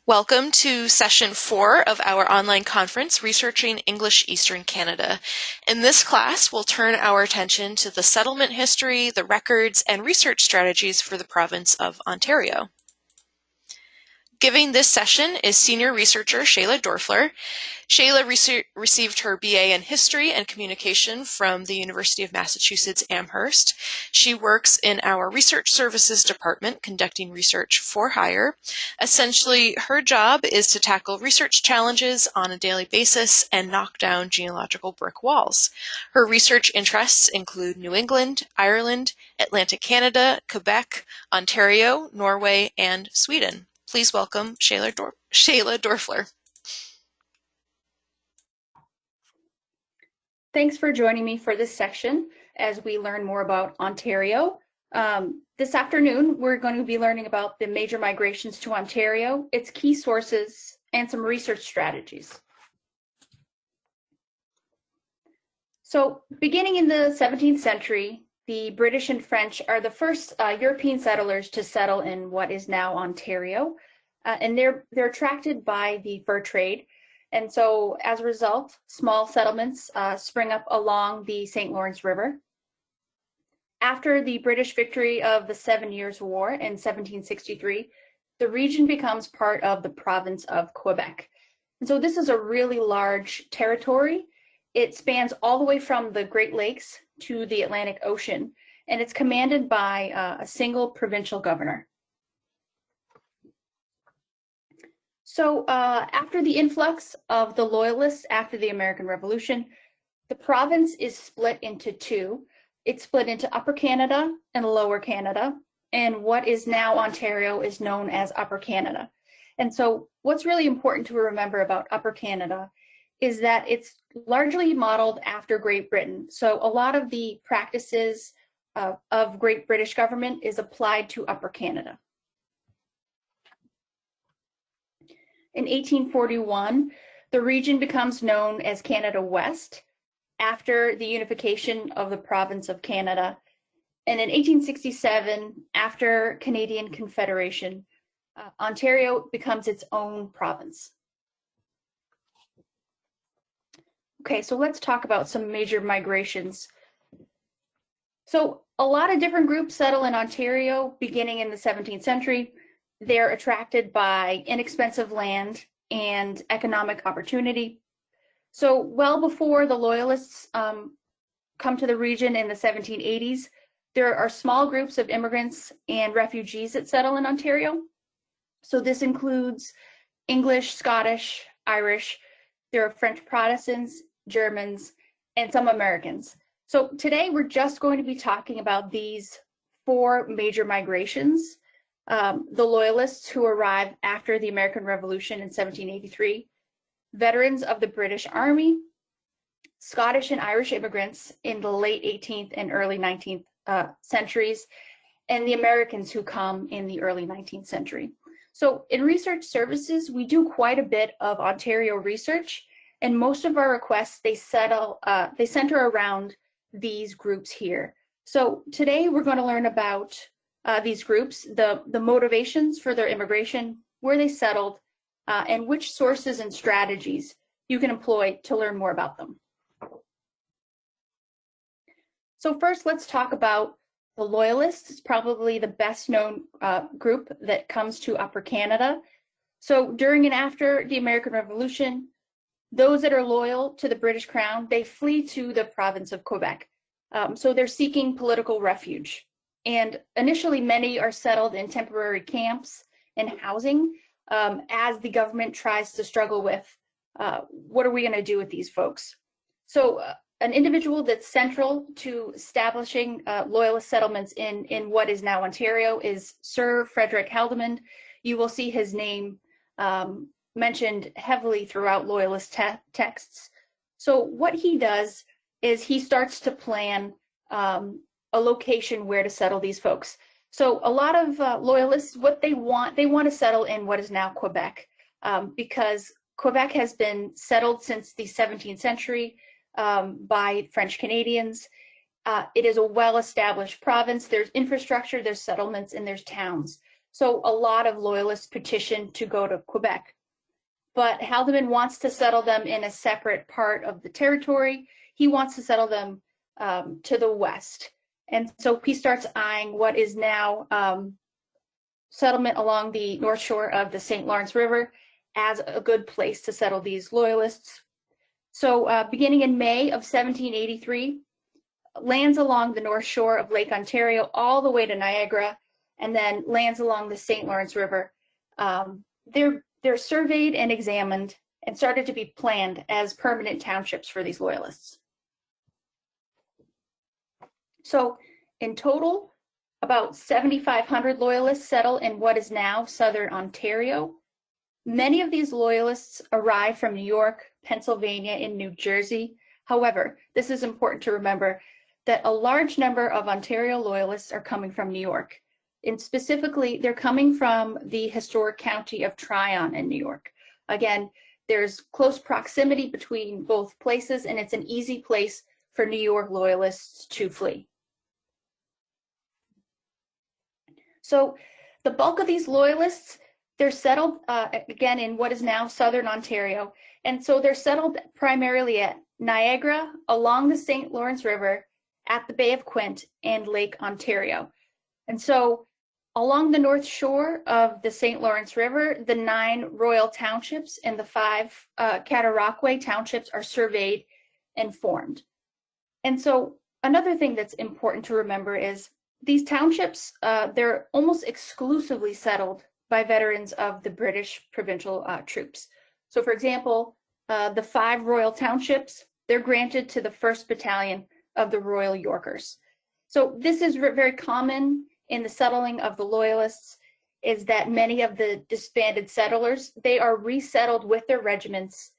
Welcome to session 4 of our online conference, Researching English Eastern Canada. In this class, we'll turn our attention to the settlement history, the records, and research strategies for the province of Ontario. Giving this session is senior researcher Sheilagh Doerfler. Sheilagh received her BA in History and Communication from the University of Massachusetts Amherst. She works in our Research Services Department conducting research for hire. Essentially, her job is to tackle research challenges on a daily basis and knock down genealogical brick walls. Her research interests include New England, Ireland, Atlantic Canada, Quebec, Ontario, Norway, and Sweden. Please welcome Sheilagh Doerfler. Thanks for joining me for this section as we learn more about Ontario. This afternoon, we're going to be learning about the major migrations to Ontario, its key sources, and some research strategies. So, beginning in the 17th century, the British and French are the first European settlers to settle in what is now Ontario, and they're attracted by the fur trade. And so, as a result, small settlements spring up along the St. Lawrence River. After the British victory of the 7 Years' War in 1763, the region becomes part of the province of Quebec. And so this is a really large territory. It spans all the way from the Great Lakes to the Atlantic Ocean, and it's commanded by a single provincial governor. So after the influx of the Loyalists after the American Revolution, the province is split into two. It's split into Upper Canada and Lower Canada, and what is now Ontario is known as Upper Canada. And so what's really important to remember about Upper Canada is that it's largely modeled after Great Britain. So a lot of the practices of Great British government is applied to Upper Canada. In 1841, the region becomes known as Canada West after the unification of the province of Canada. And in 1867, after Canadian Confederation, Ontario becomes its own province. Okay, so let's talk about some major migrations. So a lot of different groups settle in Ontario beginning in the 17th century. They're attracted by inexpensive land and economic opportunity. So well before the Loyalists come to the region in the 1780s, there are small groups of immigrants and refugees that settle in Ontario. So this includes English, Scottish, Irish. There are French Protestants, Germans, and some Americans. So today we're just going to be talking about these four major migrations. The Loyalists who arrived after the American Revolution in 1783, veterans of the British Army, Scottish and Irish immigrants in the late 18th and early 19th centuries, and the Americans who come in the early 19th century. So in research services, we do quite a bit of Ontario research, and most of our requests, they center around these groups here. So today we're going to learn about these groups, the motivations for their immigration, where they settled, and which sources and strategies you can employ to learn more about them. So first, let's talk about the Loyalists. It's probably the best known group that comes to Upper Canada. So during and after the American Revolution, those that are loyal to the British Crown, they flee to the province of Quebec. So they're seeking political refuge. And initially, many are settled in temporary camps and housing as the government tries to struggle with what are we going to do with these folks. So an individual that's central to establishing Loyalist settlements in what is now Ontario is Sir Frederick Haldimand. You will see his name mentioned heavily throughout Loyalist texts. So what he does is he starts to plan a location where to settle these folks. So a lot of Loyalists, what they want to settle in what is now Quebec, because Quebec has been settled since the 17th century by French Canadians. It is a well-established province. There's infrastructure, there's settlements, and there's towns. So a lot of loyalists petitioned to go to Quebec. But Haldimand wants to settle them in a separate part of the territory. He wants to settle them to the west. And so he starts eyeing what is now settlement along the north shore of the St. Lawrence River as a good place to settle these loyalists. So beginning in May of 1783, lands along the north shore of Lake Ontario all the way to Niagara, and then lands along the St. Lawrence River. They're surveyed and examined and started to be planned as permanent townships for these loyalists. So in total, about 7,500 loyalists settle in what is now southern Ontario. Many of these loyalists arrive from New York, Pennsylvania, and New Jersey. However, this is important to remember that a large number of Ontario loyalists are coming from New York. And specifically, they're coming from the historic county of Tryon in New York. Again, there's close proximity between both places, and it's an easy place for New York loyalists to flee. So the bulk of these loyalists, they're settled, again, in what is now southern Ontario. And so they're settled primarily at Niagara, along the St. Lawrence River, at the Bay of Quinte, and Lake Ontario. And so along the north shore of the St. Lawrence River, the 9 royal townships and the 5 Cataraqui townships are surveyed and formed. And so another thing that's important to remember is these townships, they're almost exclusively settled by veterans of the British provincial troops. So for example, the 5 royal townships, they're granted to the 1st Battalion of the Royal Yorkers. So this is very common in the settling of the loyalists, is that many of the disbanded settlers, they are resettled with their regiments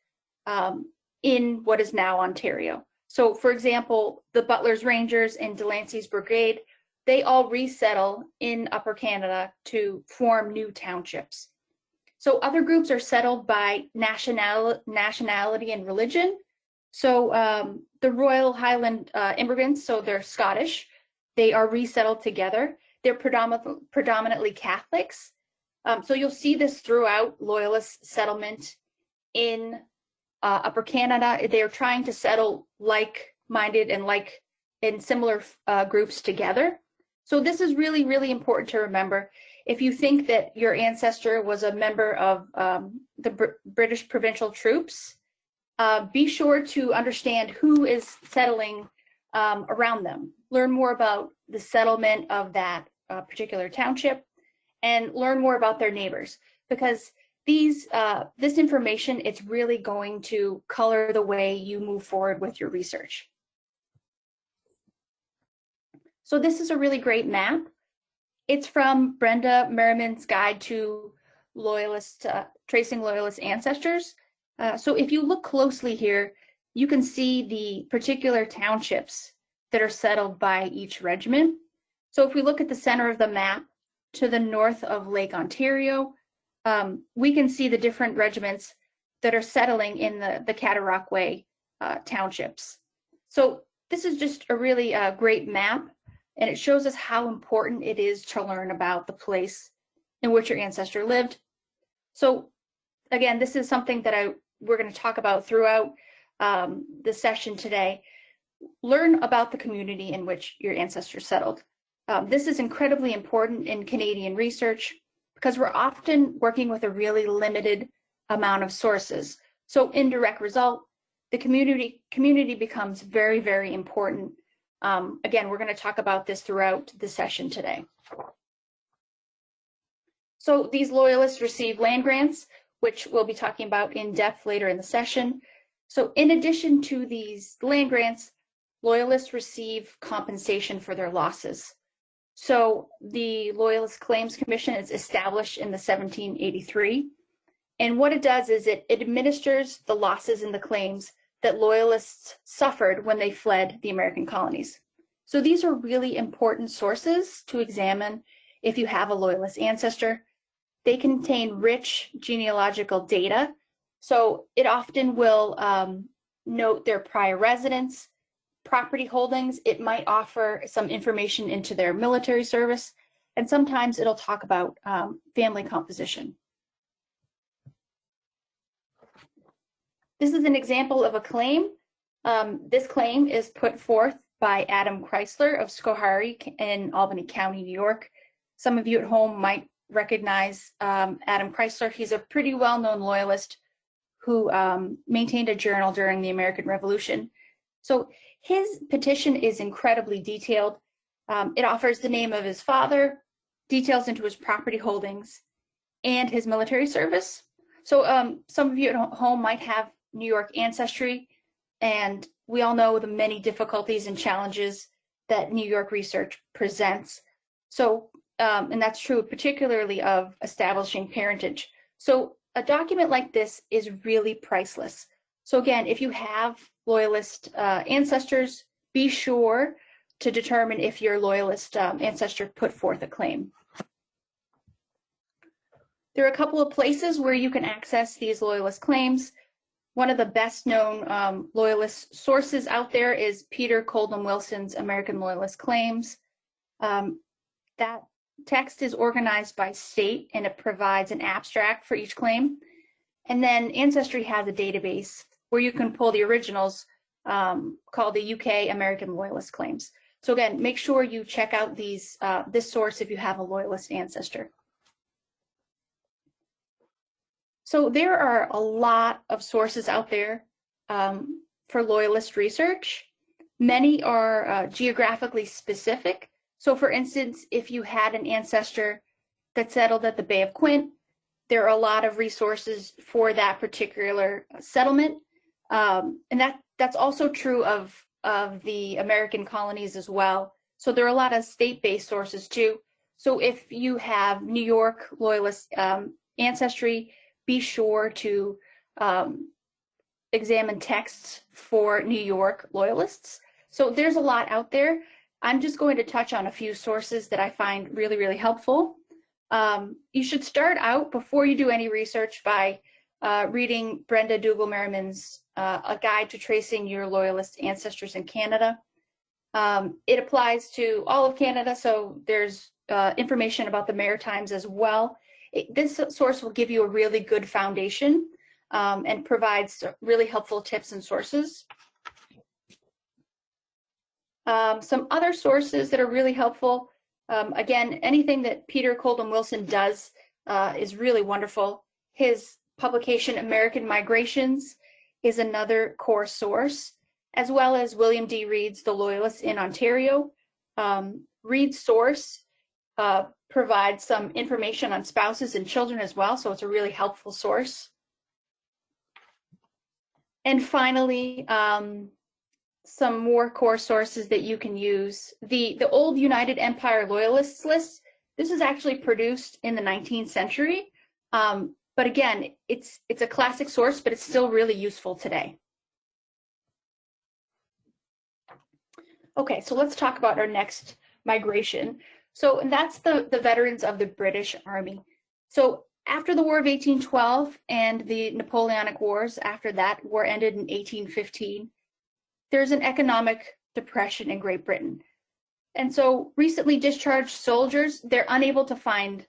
in what is now Ontario. So for example, the Butler's Rangers and Delancey's Brigade, they all resettle in Upper Canada to form new townships. So other groups are settled by nationality and religion. So the Royal Highland immigrants, so they're Scottish, they are resettled together. They're predominantly Catholics. So you'll see this throughout Loyalist settlement in Upper Canada. They're trying to settle like-minded and in similar groups together. So this is really, really important to remember. If you think that your ancestor was a member of the British provincial troops, be sure to understand who is settling around them. Learn more about the settlement of that particular township and learn more about their neighbors, because this information, it's really going to color the way you move forward with your research. So this is a really great map. It's from Brenda Merriman's Guide to Tracing Loyalist Ancestors. So if you look closely here, you can see the particular townships that are settled by each regiment. So if we look at the center of the map to the north of Lake Ontario, we can see the different regiments that are settling in the Cataraqui townships. So this is just a really great map, and it shows us how important it is to learn about the place in which your ancestor lived. So again, this is something that we're going to talk about throughout the session today. Learn about the community in which your ancestors settled. This is incredibly important in Canadian research because we're often working with a really limited amount of sources. So indirect result, the community becomes very, very important. Again, we're going to talk about this throughout the session today. So these loyalists receive land grants, which we'll be talking about in depth later in the session. So in addition to these land grants, loyalists receive compensation for their losses. So the Loyalist Claims Commission is established in the 1783. And what it does is it administers the losses in the claims that loyalists suffered when they fled the American colonies. So these are really important sources to examine if you have a loyalist ancestor. They contain rich genealogical data. So it often will note their prior residence, property holdings. It might offer some information into their military service, and sometimes it'll talk about family composition. This is an example of a claim. This claim is put forth by Adam Chrysler of Schoharie in Albany County, New York. Some of you at home might recognize Adam Chrysler. He's a pretty well-known loyalist who maintained a journal during the American Revolution. So his petition is incredibly detailed. It offers the name of his father, details into his property holdings, and his military service. So some of you at home might have New York ancestry, and we all know the many difficulties and challenges that New York research presents. So, and that's true particularly of establishing parentage. So a document like this is really priceless. So again, if you have Loyalist ancestors, be sure to determine if your Loyalist ancestor put forth a claim. There are a couple of places where you can access these Loyalist claims. One of the best known Loyalist sources out there is Peter Coldham Wilson's American Loyalist Claims. That text is organized by state, and it provides an abstract for each claim. And then Ancestry has a database where you can pull the originals called the UK American Loyalist Claims. So again, make sure you check out this source if you have a Loyalist ancestor. So there are a lot of sources out there for Loyalist research. Many are geographically specific. So for instance, if you had an ancestor that settled at the Bay of Quinte, there are a lot of resources for that particular settlement. And that's also true of the American colonies as well. So there are a lot of state-based sources too. So if you have New York Loyalist ancestry, be sure to examine texts for New York Loyalists. So there's a lot out there. I'm just going to touch on a few sources that I find really, really helpful. You should start out before you do any research by reading Brenda Dougal-Merriman's A Guide to Tracing Your Loyalist Ancestors in Canada. It applies to all of Canada, so there's information about the Maritimes as well. This source will give you a really good foundation and provides really helpful tips and sources. Some other sources that are really helpful, again, anything that Peter Coldham Wilson does is really wonderful. His publication, American Migrations, is another core source, as well as William D. Reed's The Loyalists in Ontario. Reed's source provides some information on spouses and children as well, so it's a really helpful source. And finally, some more core sources that you can use. The old United Empire Loyalists list, this is actually produced in the 19th century. But again, it's a classic source, but it's still really useful today. Okay, so let's talk about our next migration. So that's the veterans of the British Army. So after the War of 1812 and the Napoleonic Wars, after that war ended in 1815, there's an economic depression in Great Britain. And so recently discharged soldiers, they're unable to find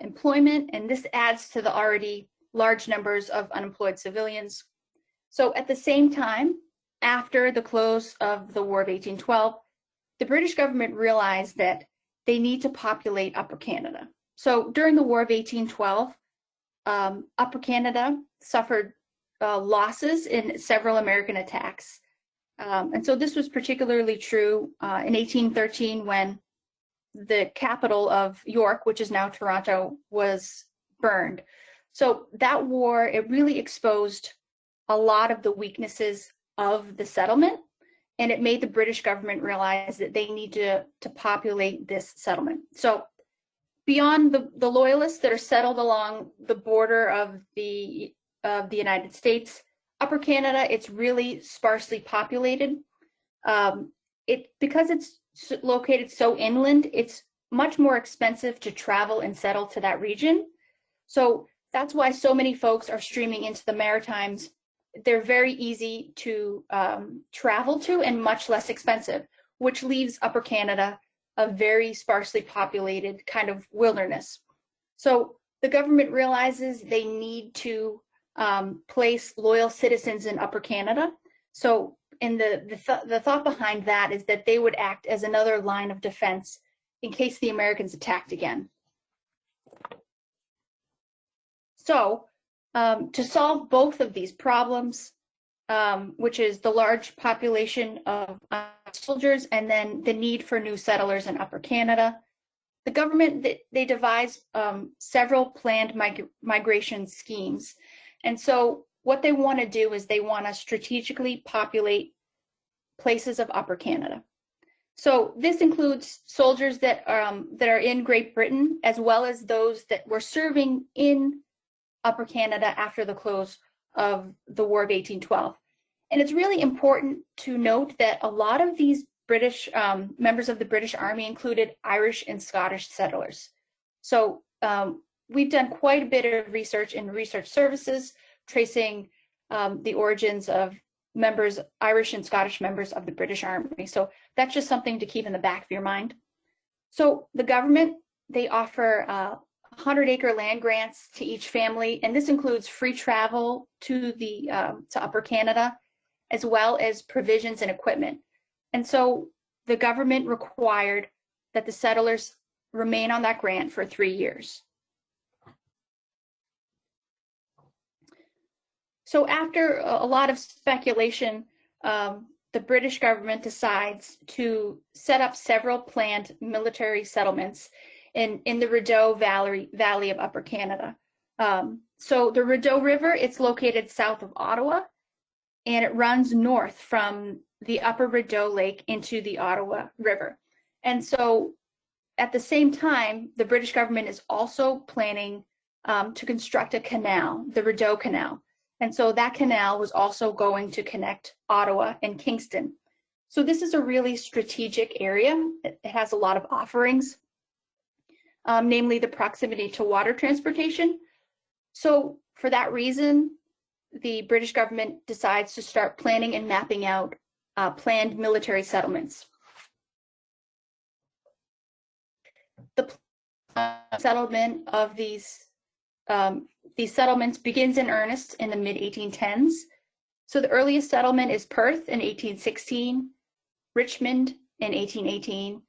employment, and this adds to the already large numbers of unemployed civilians. So at the same time, after the close of the War of 1812, the British government realized that they need to populate Upper Canada. So during the War of 1812, Upper Canada suffered losses in several American attacks. And so this was particularly true in 1813 when the capital of York, which is now Toronto, was burned. So that war, it really exposed a lot of the weaknesses of the settlement, and it made the British government realize that they need to populate this settlement. So beyond the loyalists that are settled along the border of the United States, Upper Canada, it's really sparsely populated. Because it's located so inland, it's much more expensive to travel and settle to that region. So that's why so many folks are streaming into the Maritimes. They're very easy to travel to and much less expensive, which leaves Upper Canada a very sparsely populated kind of wilderness. So the government realizes they need to place loyal citizens in Upper Canada. So the thought behind that is that they would act as another line of defense in case the Americans attacked again. So to solve both of these problems, which is the large population of soldiers and then the need for new settlers in Upper Canada, the government, they devised several planned migration schemes. And so what they want to do is they want to strategically populate places of Upper Canada. So this includes soldiers that are in Great Britain, as well as those that were serving in Upper Canada after the close of the War of 1812. And it's really important to note that a lot of these British members of the British Army included Irish and Scottish settlers. So we've done quite a bit of research in research services, tracing the origins of Irish and Scottish members of the British Army. So that's just something to keep in the back of your mind. So the government, they offer 100-acre land grants to each family, and this includes free travel to Upper Canada, as well as provisions and equipment. And so the government required that the settlers remain on that grant for 3 years. So after a lot of speculation, the British government decides to set up several planned military settlements in the Rideau Valley of Upper Canada. So the Rideau River, it's located south of Ottawa, and it runs north from the Upper Rideau Lake into the Ottawa River. And so at the same time, the British government is also planning to construct a canal, the Rideau Canal. And so that canal was also going to connect Ottawa and Kingston. So this is a really strategic area. It has a lot of offerings, namely the proximity to water transportation. So for that reason, the British government decides to start planning and mapping out planned military settlements. The settlement of these settlements begins in earnest in the mid-1810s. So the earliest settlement is Perth in 1816, Richmond in 1818,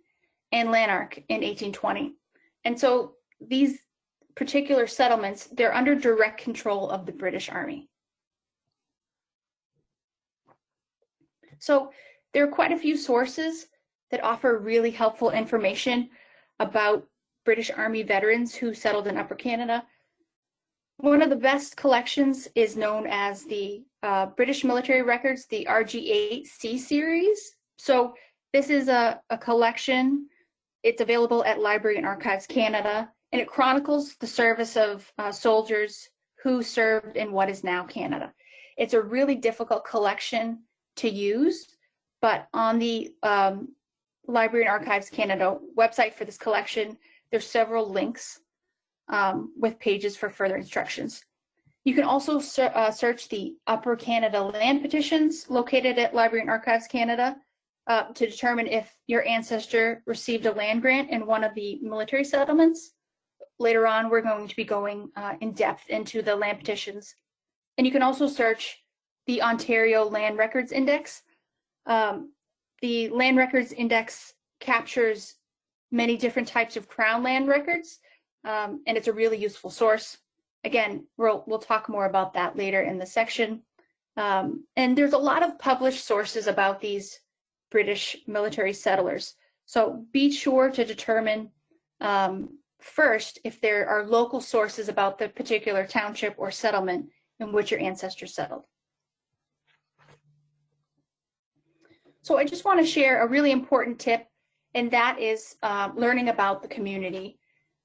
and Lanark in 1820. And so these particular settlements, they're under direct control of the British Army. So there are quite a few sources that offer really helpful information about British Army veterans who settled in Upper Canada. One of the best collections is known as the British Military Records, the RG8C series. So this is a collection. It's available at Library and Archives Canada, and it chronicles the service of soldiers who served in what is now Canada. It's a really difficult collection to use, but on the Library and Archives Canada website for this collection, there's several links with pages for further instructions. You can also search the Upper Canada land petitions located at Library and Archives Canada to determine if your ancestor received a land grant in one of the military settlements. Later on, we're going to be going in depth into the land petitions. And you can also search the Ontario Land Records Index. The Land Records Index captures many different types of Crown land records, and it's a really useful source. Again, we'll talk more about that later in the section. And there's a lot of published sources about these British military settlers. So be sure to determine first if there are local sources about the particular township or settlement in which your ancestors settled. So I just want to share a really important tip, and that is learning about the community.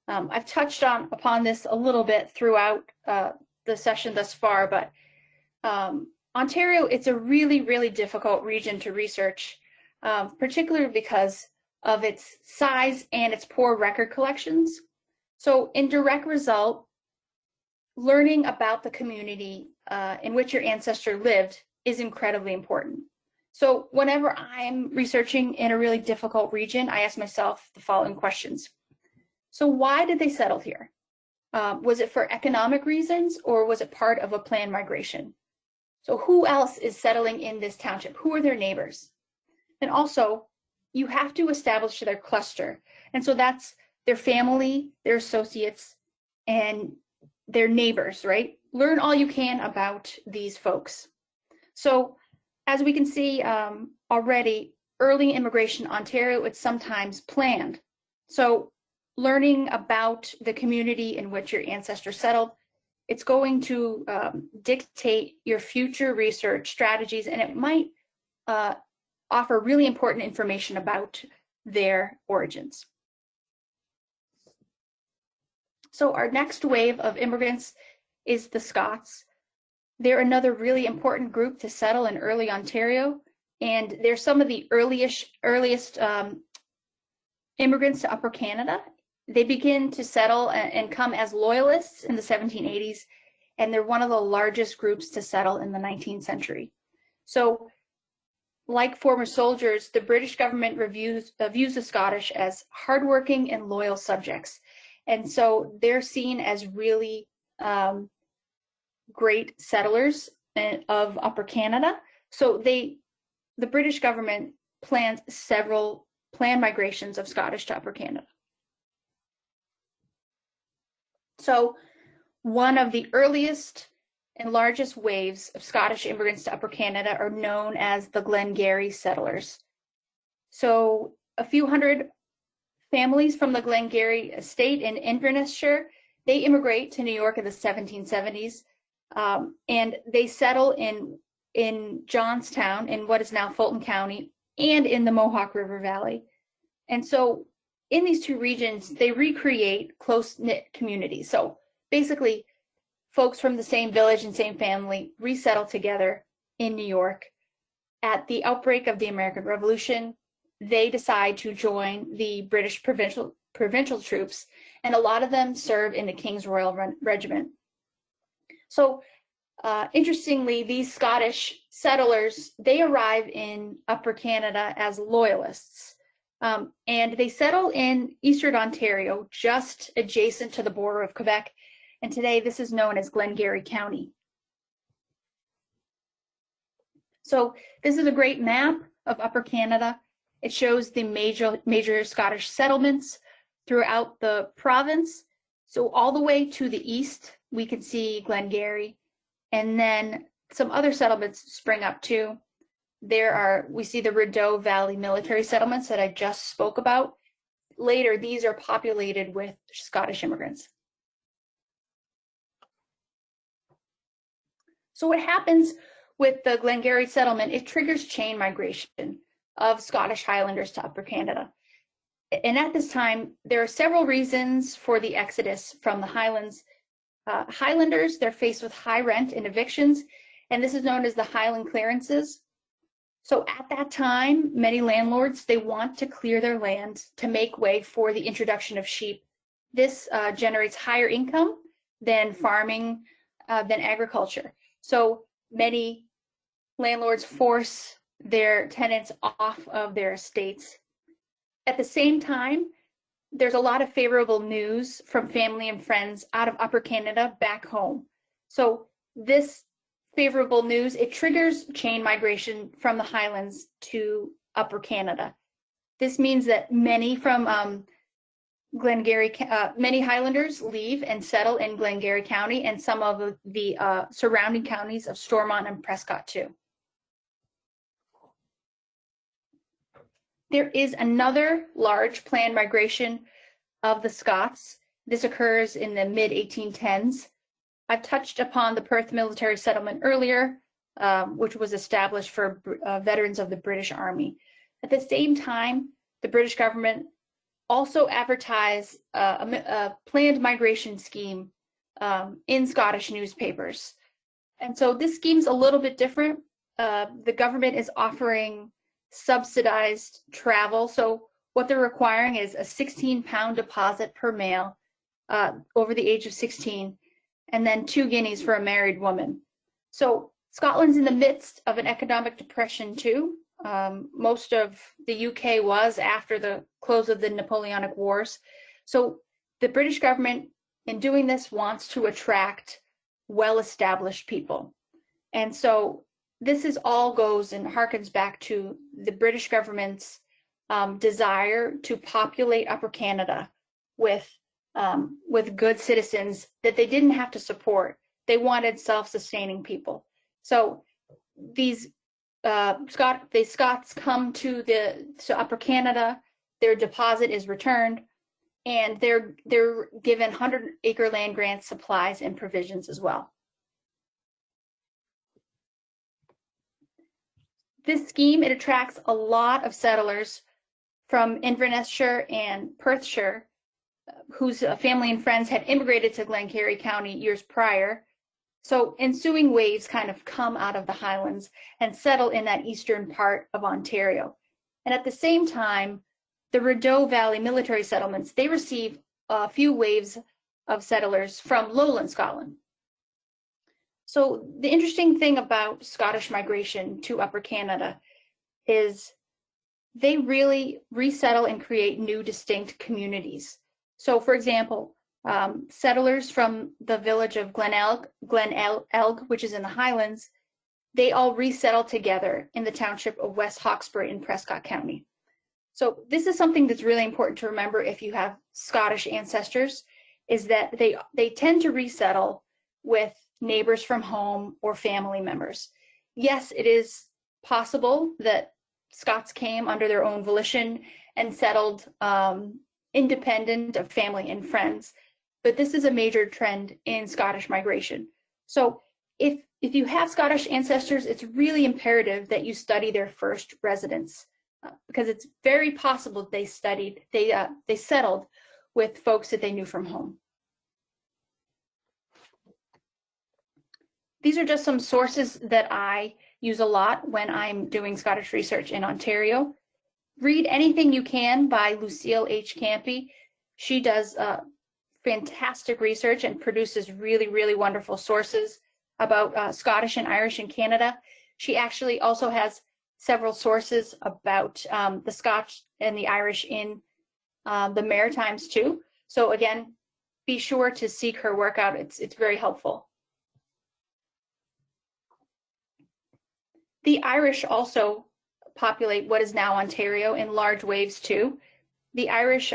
I've touched upon this a little bit throughout the session thus far, but Ontario, it's a really, really difficult region to research, particularly because of its size and its poor record collections. So in direct result, learning about the community in which your ancestor lived is incredibly important. So whenever I'm researching in a really difficult region, I ask myself the following questions. So why did they settle here? Was it for economic reasons, or was it part of a planned migration? So who else is settling in this township? Who are their neighbors? And also, you have to establish their cluster. And so that's their family, their associates, and their neighbors, right? Learn all you can about these folks. So as we can see already, early immigration in Ontario, it's sometimes planned. So learning about the community in which your ancestors settled, it's going to dictate your future research strategies, and it might offer really important information about their origins. So our next wave of immigrants is the Scots. They're another really important group to settle in early Ontario, and they're some of the earliest immigrants to Upper Canada. They begin to settle and come as loyalists in the 1780s, and they're one of the largest groups to settle in the 19th century. So, like former soldiers, the British government views the Scottish as hardworking and loyal subjects. And so they're seen as really great settlers of Upper Canada. So the British government plans several planned migrations of Scottish to Upper Canada. So one of the earliest and largest waves of Scottish immigrants to Upper Canada are known as the Glengarry settlers. So a few hundred families from the Glengarry estate in Inverness-shire, they immigrate to New York in the 1770s, and they settle in Johnstown, in what is now Fulton County, and in the Mohawk River Valley. And so in these two regions, they recreate close-knit communities. So basically, folks from the same village and same family resettle together in New York. At the outbreak of the American Revolution, they decide to join the British provincial troops, and a lot of them serve in the King's Royal Regiment. So interestingly, these Scottish settlers, they arrive in Upper Canada as loyalists, and they settle in Eastern Ontario, just adjacent to the border of Quebec, and today this is known as Glengarry County. So this is a great map of Upper Canada. It shows the major Scottish settlements throughout the province. So all the way to the east, we can see Glengarry, and then some other settlements spring up too. We see the Rideau Valley military settlements that I just spoke about. Later, these are populated with Scottish immigrants. So what happens with the Glengarry settlement, it triggers chain migration of Scottish Highlanders to Upper Canada. And at this time, there are several reasons for the exodus from the Highlands. Highlanders, they're faced with high rent and evictions, and this is known as the Highland clearances. So at that time, many landlords, they want to clear their land to make way for the introduction of sheep. This generates higher income than farming, than agriculture. So many landlords force their tenants off of their estates. At the same time, there's a lot of favorable news from family and friends out of Upper Canada back home. So this favorable news, it triggers chain migration from the Highlands to Upper Canada. This means that many from Glengarry, many Highlanders leave and settle in Glengarry County and some of the surrounding counties of Stormont and Prescott too. There is another large planned migration of the Scots. This occurs in the mid-1810s. I've touched upon the Perth military settlement earlier, which was established for veterans of the British Army. At the same time, the British government also advertised a planned migration scheme in Scottish newspapers. And so this scheme's a little bit different. The government is offering subsidized travel. So what they're requiring is a 16-pound deposit per male over the age of 16, and then 2 guineas for a married woman. So Scotland's in the midst of an economic depression too. most of the UK was after the close of the Napoleonic Wars. So the British government, in doing this, wants to attract well-established people. And so this is all goes and harkens back to the British government's desire to populate Upper Canada with good citizens that they didn't have to support. They wanted self-sustaining people. So these Scots come to Upper Canada, their deposit is returned, and they're given 100-acre land grants, supplies, and provisions as well. This scheme, it attracts a lot of settlers from Inverness-shire and Perthshire, whose family and friends had immigrated to Glengarry County years prior. So ensuing waves kind of come out of the Highlands and settle in that eastern part of Ontario. And at the same time, the Rideau Valley military settlements, they receive a few waves of settlers from lowland Scotland. So the interesting thing about Scottish migration to Upper Canada is they really resettle and create new distinct communities. So for example, settlers from the village of Glenelg, which is in the Highlands, they all resettle together in the township of West Hawkesbury in Prescott County. So this is something that's really important to remember if you have Scottish ancestors, is that they tend to resettle with neighbors from home or family members. Yes, it is possible that Scots came under their own volition and settled independent of family and friends, but this is a major trend in Scottish migration. So if you have Scottish ancestors, it's really imperative that you study their first residence, because it's very possible they settled with folks that they knew from home. These are just some sources that I use a lot when I'm doing Scottish research in Ontario. Read anything you can by Lucille H. Campy. She does fantastic research and produces really, really wonderful sources about Scottish and Irish in Canada. She actually also has several sources about the Scotch and the Irish in the Maritimes too. So again, be sure to seek her work out. It's very helpful. The Irish also populate what is now Ontario in large waves too. The Irish,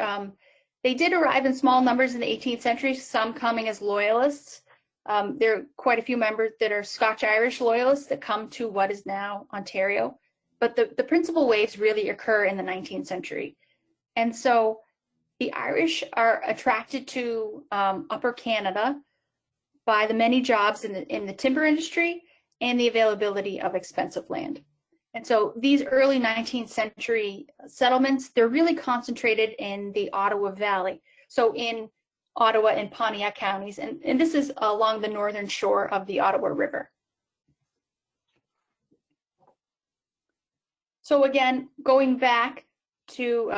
they did arrive in small numbers in the 18th century, some coming as loyalists. There are quite a few members that are Scotch-Irish loyalists that come to what is now Ontario. But the principal waves really occur in the 19th century. And so the Irish are attracted to Upper Canada by the many jobs in the timber industry and the availability of expensive land. And so these early 19th century settlements, they're really concentrated in the Ottawa Valley. So in Ottawa and Pontiac counties, and this is along the northern shore of the Ottawa River. So again, going back to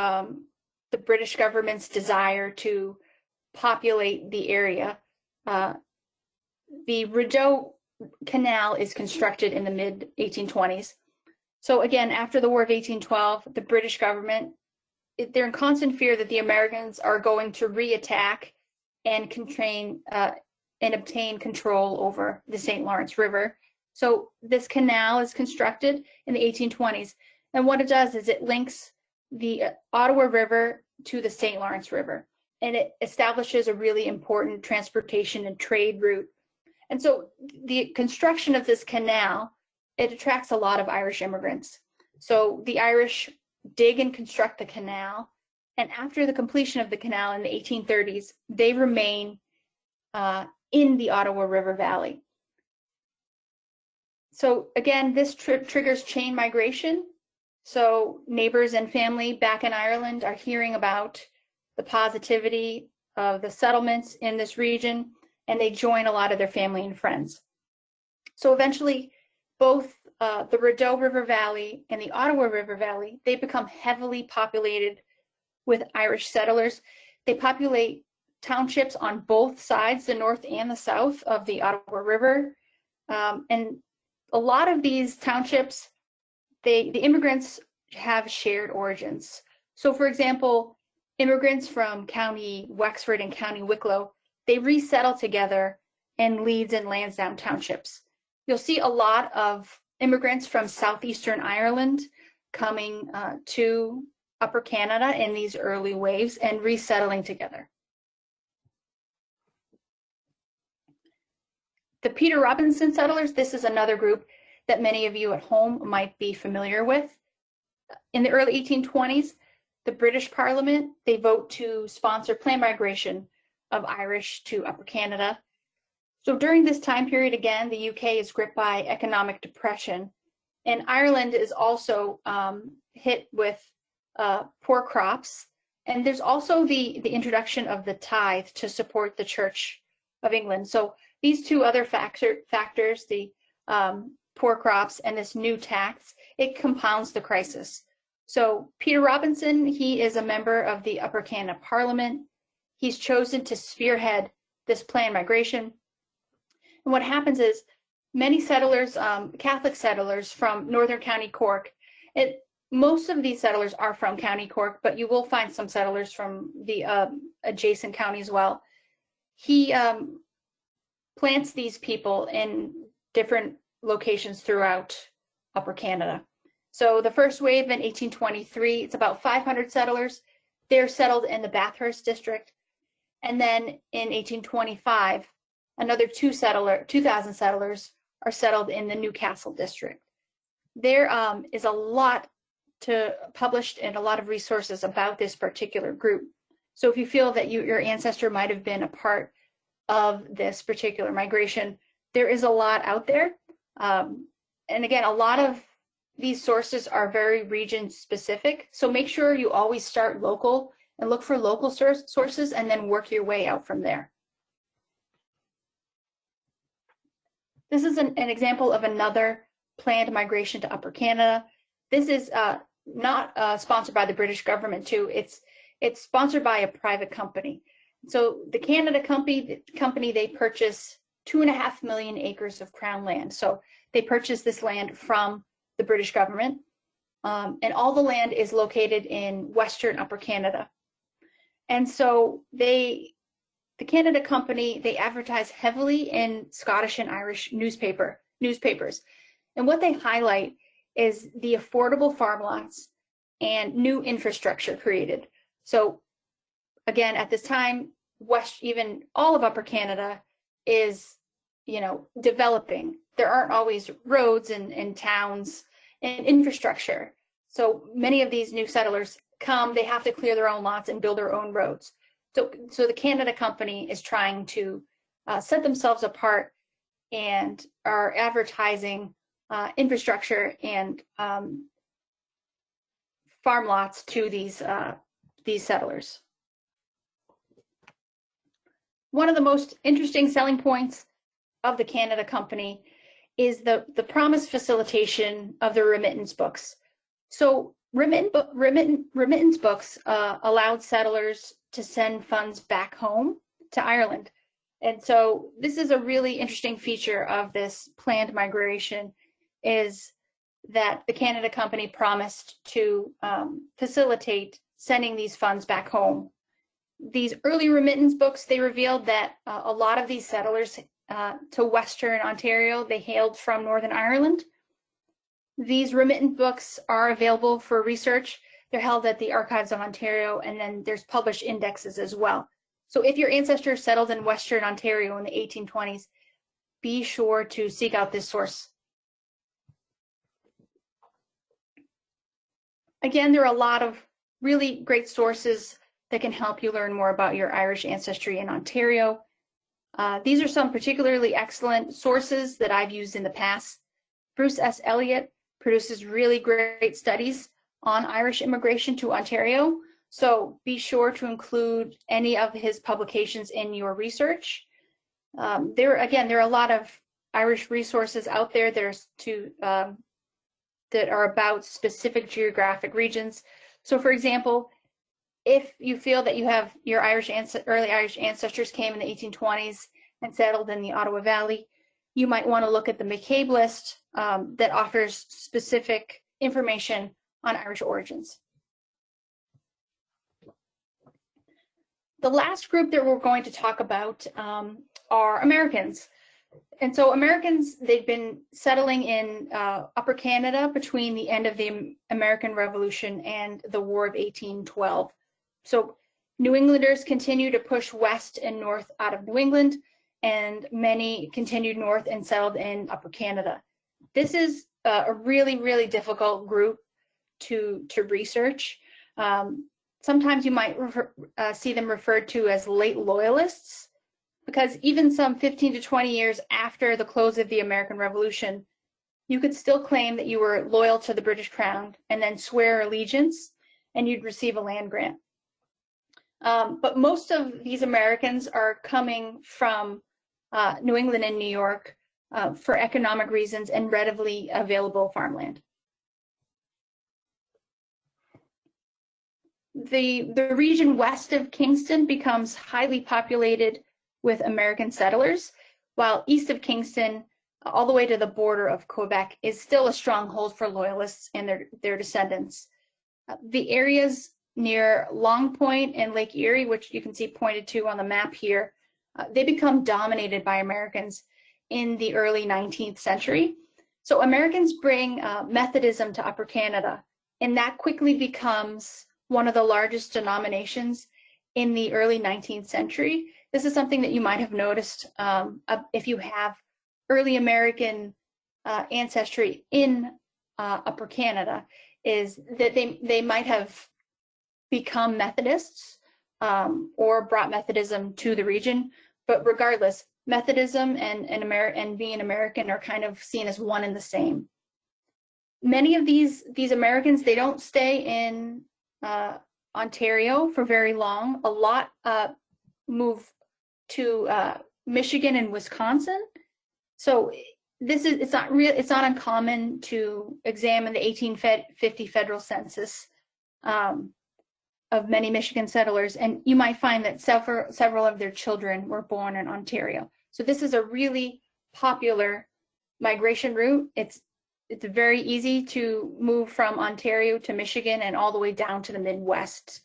the British government's desire to populate the area, the Rideau Canal is constructed in the mid-1820s. So again, after the War of 1812, the British government, they're in constant fear that the Americans are going to re-attack and obtain control over the St. Lawrence River. So this canal is constructed in the 1820s. And what it does is it links the Ottawa River to the St. Lawrence River. And it establishes a really important transportation and trade route. And so the construction of this canal, it attracts a lot of Irish immigrants. So the Irish dig and construct the canal. And after the completion of the canal in the 1830s, they remain in the Ottawa River Valley. So again, this triggers chain migration. So neighbors and family back in Ireland are hearing about the positivity of the settlements in this region, and they join a lot of their family and friends. So eventually, both the Rideau River Valley and the Ottawa River Valley, they become heavily populated with Irish settlers. They populate townships on both sides, the north and the south of the Ottawa River. And a lot of these townships, the immigrants have shared origins. So for example, immigrants from County Wexford and County Wicklow, they resettle together in Leeds and Lansdowne townships. You'll see a lot of immigrants from southeastern Ireland coming to Upper Canada in these early waves and resettling together. The Peter Robinson settlers, this is another group that many of you at home might be familiar with. In the early 1820s, the British Parliament, they vote to sponsor planned migration of Irish to Upper Canada. So during this time period, again, the UK is gripped by economic depression, and Ireland is also hit with poor crops. And there's also the introduction of the tithe to support the Church of England. So these two other factors, the poor crops and this new tax, it compounds the crisis. So Peter Robinson, he is a member of the Upper Canada Parliament. He's chosen to spearhead this planned migration. And what happens is many settlers, Catholic settlers from Northern County Cork, most of these settlers are from County Cork, but you will find some settlers from the adjacent county as well. He plants these people in different locations throughout Upper Canada. So the first wave in 1823, it's about 500 settlers. They're settled in the Bathurst district. And then in 1825, another 2,000 settlers are settled in the Newcastle district. There is a lot published and a lot of resources about this particular group. So if you feel that your ancestor might have been a part of this particular migration, there is a lot out there. And again, a lot of these sources are very region specific. So make sure you always start local and look for local sources and then work your way out from there. This is an example of another planned migration to Upper Canada. This is not sponsored by the British government too. It's sponsored by a private company. So the Canada company, they purchase 2.5 million acres of Crown land. So they purchased this land from the British government, and all the land is located in Western Upper Canada. And so the Canada company, they advertise heavily in Scottish and Irish newspapers. And what they highlight is the affordable farm lots and new infrastructure created. So again, at this time, even all of Upper Canada is, developing. There aren't always roads and towns and infrastructure. So many of these new settlers they have to clear their own lots and build their own roads. So the Canada company is trying to set themselves apart and are advertising infrastructure and farm lots to these settlers. One of the most interesting selling points of the Canada company is the promised facilitation of the remittance books. So remittance books allowed settlers to send funds back home to Ireland. And so this is a really interesting feature of this planned migration, is that the Canada company promised to facilitate sending these funds back home. These early remittance books, they revealed that a lot of these settlers to Western Ontario, they hailed from Northern Ireland. These remittance books are available for research. They're held at the Archives of Ontario, and then there's published indexes as well. So if your ancestors settled in Western Ontario in the 1820s, be sure to seek out this source. Again, there are a lot of really great sources that can help you learn more about your Irish ancestry in Ontario. These are some particularly excellent sources that I've used in the past. Bruce S. Elliott produces really great studies on Irish immigration to Ontario, so be sure to include any of his publications in your research. There are a lot of Irish resources out there that are about specific geographic regions. So for example, if you feel that you have your early Irish ancestors came in the 1820s and settled in the Ottawa Valley, you might want to look at the McCabe list that offers specific information on Irish origins. The last group that we're going to talk about are Americans. And so Americans, they've been settling in Upper Canada between the end of the American Revolution and the War of 1812. So New Englanders continue to push west and north out of New England, and many continued north and settled in Upper Canada. This is a really, really difficult group to research. Sometimes you might see them referred to as late loyalists, because even some 15 to 20 years after the close of the American Revolution, you could still claim that you were loyal to the British Crown and then swear allegiance, and you'd receive a land grant. But most of these Americans are coming from New England and New York for economic reasons and readily available farmland. The region west of Kingston becomes highly populated with American settlers, while east of Kingston, all the way to the border of Quebec, is still a stronghold for loyalists and their descendants. The areas near Long Point and Lake Erie, which you can see pointed to on the map here, they become dominated by Americans in the early 19th century. So Americans bring Methodism to Upper Canada, and that quickly becomes one of the largest denominations in the early 19th century. This is something that you might have noticed if you have early American ancestry in Upper Canada, is that they might have become Methodists or brought Methodism to the region. But regardless, Methodism and being American are kind of seen as one and the same. Many of these Americans, they don't stay in Ontario for very long. A lot move to Michigan and Wisconsin. So it's not uncommon to examine the 1850 federal census of many Michigan settlers, and you might find that several of their children were born in Ontario. So this is a really popular migration route. It's very easy to move from Ontario to Michigan and all the way down to the Midwest.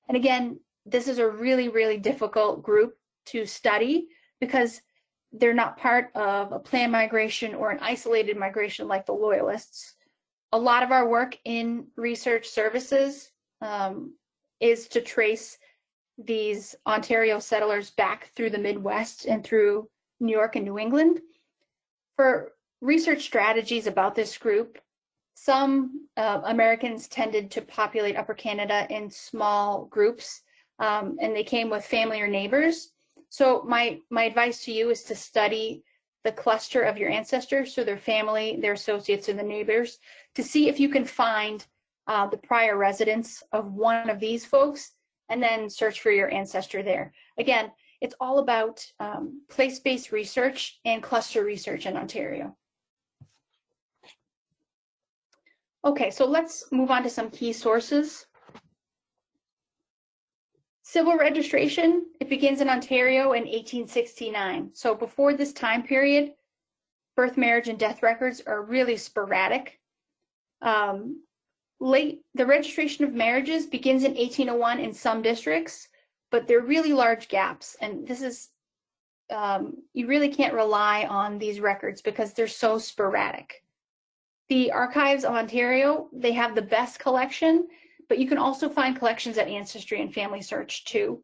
And again, this is a really, really difficult group to study because they're not part of a planned migration or an isolated migration like the Loyalists. A lot of our work in research services is to trace these Ontario settlers back through the Midwest and through New York and New England. For research strategies about this group, some Americans tended to populate Upper Canada in small groups, and they came with family or neighbors. So my advice to you is to study the cluster of your ancestors, so their family, their associates, and the neighbors, to see if you can find the prior residence of one of these folks, and then search for your ancestor there. Again, it's all about place-based research and cluster research in Ontario. Okay, so let's move on to some key sources. Civil registration, it begins in Ontario in 1869. So before this time period, birth, marriage, and death records are really sporadic. The registration of marriages begins in 1801 in some districts, but there are really large gaps. And this is, you really can't rely on these records because they're so sporadic. The Archives of Ontario, they have the best collection, but you can also find collections at Ancestry and Family Search too.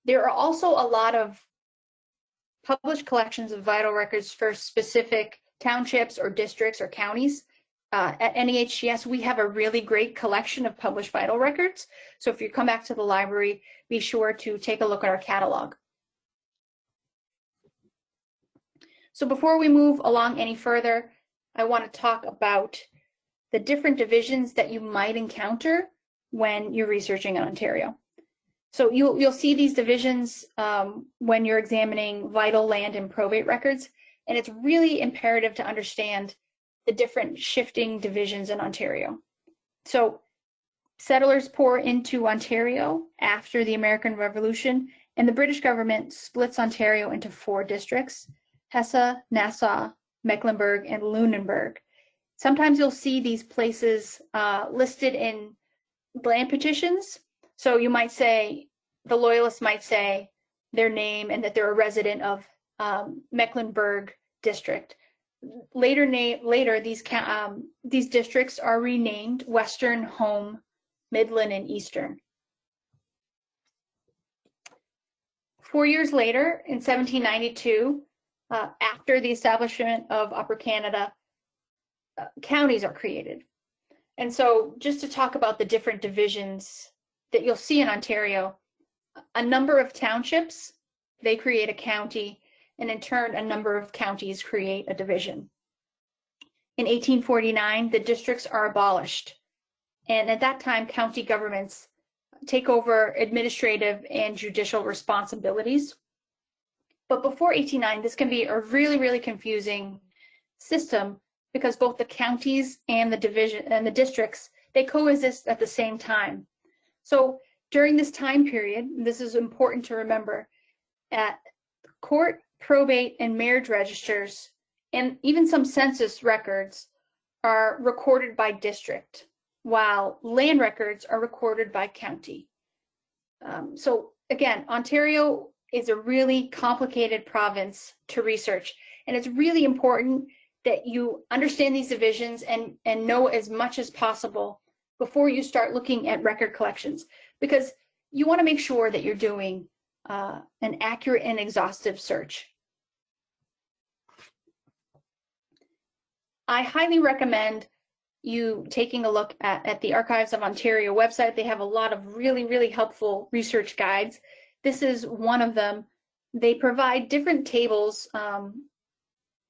There are also a lot of published collections of vital records for specific townships or districts or counties. At NEHCS, we have a really great collection of published vital records. So if you come back to the library, be sure to take a look at our catalog. So before we move along any further, I want to talk about the different divisions that you might encounter when you're researching in Ontario. So you'll see these divisions when you're examining vital land and probate records, and it's really imperative to understand the different shifting divisions in Ontario. So settlers pour into Ontario after the American Revolution, and the British government splits Ontario into 4 districts: Hesse, Nassau, Mecklenburg, and Lunenburg. Sometimes you'll see these places listed in land petitions. So you might say, the loyalists might say their name and that they're a resident of Mecklenburg district. Later, these districts are renamed Western, Home, Midland, and Eastern. 4 years later, in 1792, after the establishment of Upper Canada, counties are created. And so just to talk about the different divisions that you'll see in Ontario, a number of townships, they create a county, and in turn, a number of counties create a division. In 1849, the districts are abolished. And at that time, county governments take over administrative and judicial responsibilities. But before 1809, this can be a really, really confusing system because both the counties and the division and the districts, they coexist at the same time. So during this time period, this is important to remember, at court, probate, and marriage registers, and even some census records are recorded by district, while land records are recorded by county. So again, Ontario is a really complicated province to research, and it's really important that you understand these divisions and know as much as possible before you start looking at record collections, because you want to make sure that you're doing an accurate and exhaustive search. I highly recommend you taking a look at the Archives of Ontario website. They have a lot of really, really helpful research guides. This is one of them. They provide different tables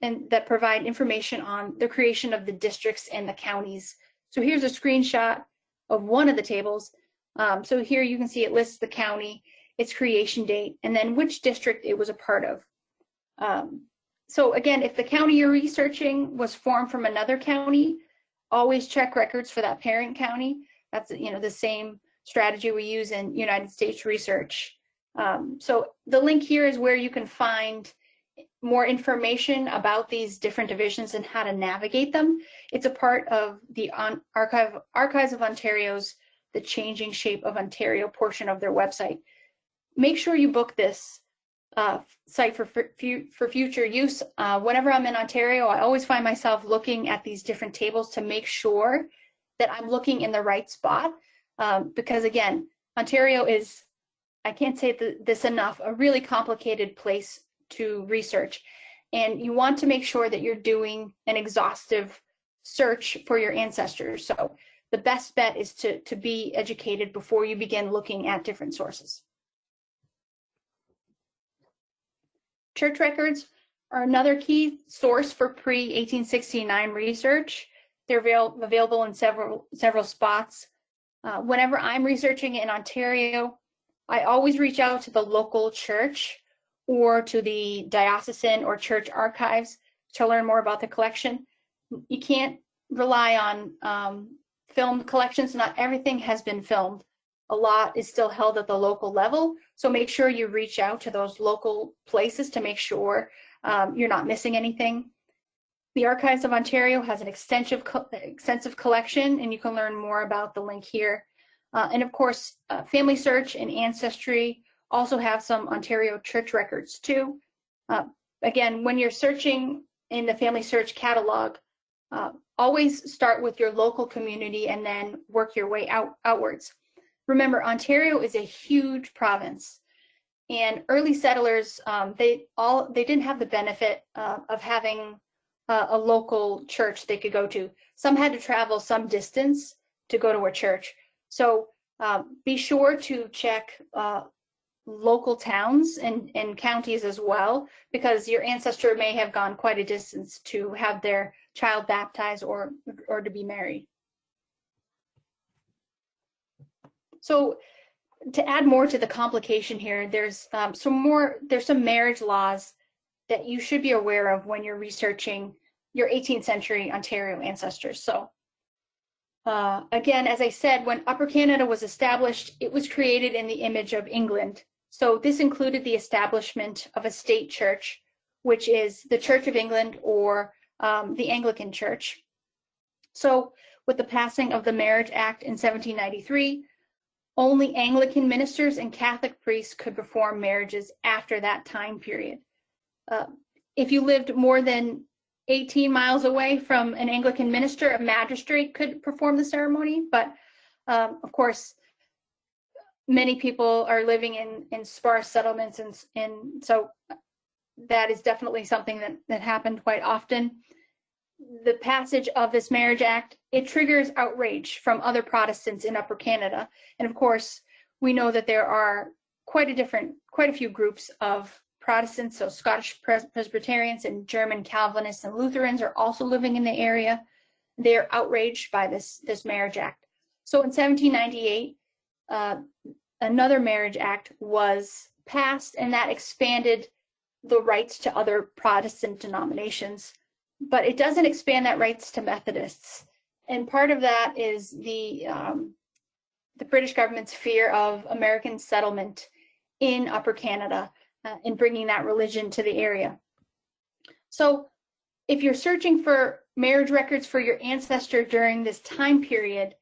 and that provide information on the creation of the districts and the counties. So here's a screenshot of one of the tables. So here you can see it lists the county, its creation date, and then which district it was a part of. So again, if the county you're researching was formed from another county, always check records for that parent county. That's, you know, the same strategy we use in United States research. So the link here is where you can find more information about these different divisions and how to navigate them. It's a part of the Archives of Ontario's The Changing Shape of Ontario portion of their website. Make sure you book this site for future use. Whenever I'm in Ontario, I always find myself looking at these different tables to make sure that I'm looking in the right spot. Because again, Ontario is, I can't say this enough, a really complicated place to research. And you want to make sure that you're doing an exhaustive search for your ancestors. So the best bet is to be educated before you begin looking at different sources. Church records are another key source for pre-1869 research. They're available in several spots. Whenever I'm researching in Ontario, I always reach out to the local church or to the diocesan or church archives to learn more about the collection. You can't rely on filmed collections. Not everything has been filmed. A lot is still held at the local level. So make sure you reach out to those local places to make sure you're not missing anything. The Archives of Ontario has an extensive collection, and you can learn more about the link here. And of course, Family Search and Ancestry also have some Ontario church records too. Again, when you're searching in the Family Search catalog, always start with your local community and then work your way outwards. Remember, Ontario is a huge province, and early settlers, they didn't have the benefit of having a local church they could go to. Some had to travel some distance to go to a church. So be sure to check local towns and counties as well, because your ancestor may have gone quite a distance to have their child baptized or to be married. So to add more to the complication here, there's some marriage laws that you should be aware of when you're researching your 18th century Ontario ancestors. So again, as I said, when Upper Canada was established, it was created in the image of England. So this included the establishment of a state church, which is the Church of England or the Anglican Church. So with the passing of the Marriage Act in 1793, only Anglican ministers and Catholic priests could perform marriages after that time period. If you lived more than 18 miles away from an Anglican minister, a magistrate could perform the ceremony, but of course, many people are living in sparse settlements, and so that is definitely something that happened quite often. The passage of this Marriage Act, it triggers outrage from other Protestants in Upper Canada. And of course, we know that there are quite a few groups of Protestants, so Scottish Presbyterians and German Calvinists and Lutherans are also living in the area. They're outraged by this Marriage Act. So in 1798, another Marriage Act was passed, and that expanded the rights to other Protestant denominations, but it doesn't expand that rights to Methodists. And part of that is the British government's fear of American settlement in Upper Canada and bringing that religion to the area. So if you're searching for marriage records for your ancestor during this time period,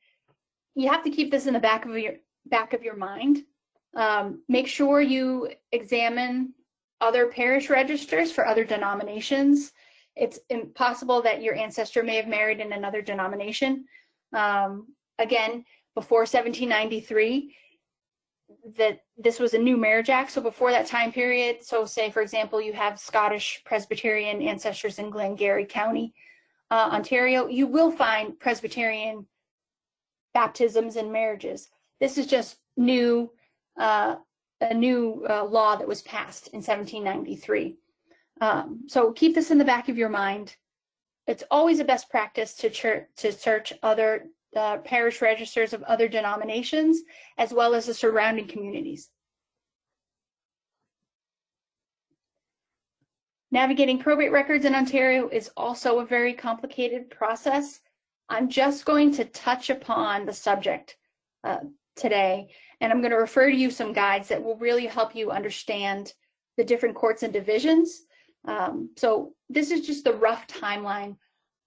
you have to keep this in the back of your mind. Make sure you examine other parish registers for other denominations. It's impossible that your ancestor may have married in another denomination. Again, before 1793, that this was a new Marriage Act. So before that time period, so say, for example, you have Scottish Presbyterian ancestors in Glengarry County, Ontario, you will find Presbyterian baptisms and marriages. This is just a new law that was passed in 1793. So keep this in the back of your mind. It's always a best practice to search other parish registers of other denominations, as well as the surrounding communities. Navigating probate records in Ontario is also a very complicated process. I'm just going to touch upon the subject today, and I'm going to refer to you some guides that will really help you understand the different courts and divisions. So this is just the rough timeline